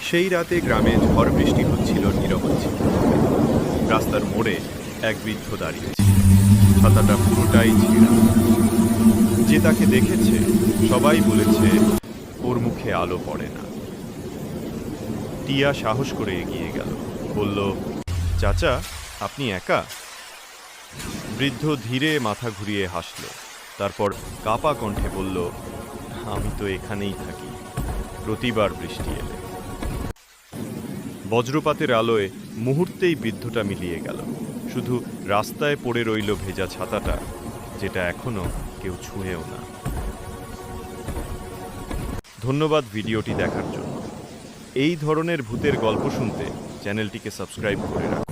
সেই রাতে গ্রামে ঝড় বৃষ্টি হচ্ছিল নিরবচ্ছিন্ন। রাস্তার মোড়ে এক বৃদ্ধ দাঁড়িয়েছে, ছাতাটা পুরোটাই ছেঁড়া। যে তাকে দেখেছে সবাই বলেছে ওর মুখে আলো পড়ে না। টিয়া সাহস করে এগিয়ে গেল, বলল, চাচা, আপনি একা? বৃদ্ধ ধীরে মাথা ঘুরিয়ে হাসল, তারপর কাপা কণ্ঠে বলল, আমি তো এখানেই থাকি, প্রতিবার বৃষ্টি এলে। বজ্রপাতের আলোয় মুহূর্তেই বৃদ্ধটা মিলিয়ে গেল, শুধু রাস্তায় পড়ে রইল ভেজা ছাতাটা, যেটা এখনো কেউ ছুঁয়েও না। ধন্যবাদ ভিডিওটি দেখার জন্য। এই ধরনের ভূতের গল্প শুনতে চ্যানেলটিকে সাবস্ক্রাইব করে রাখুন।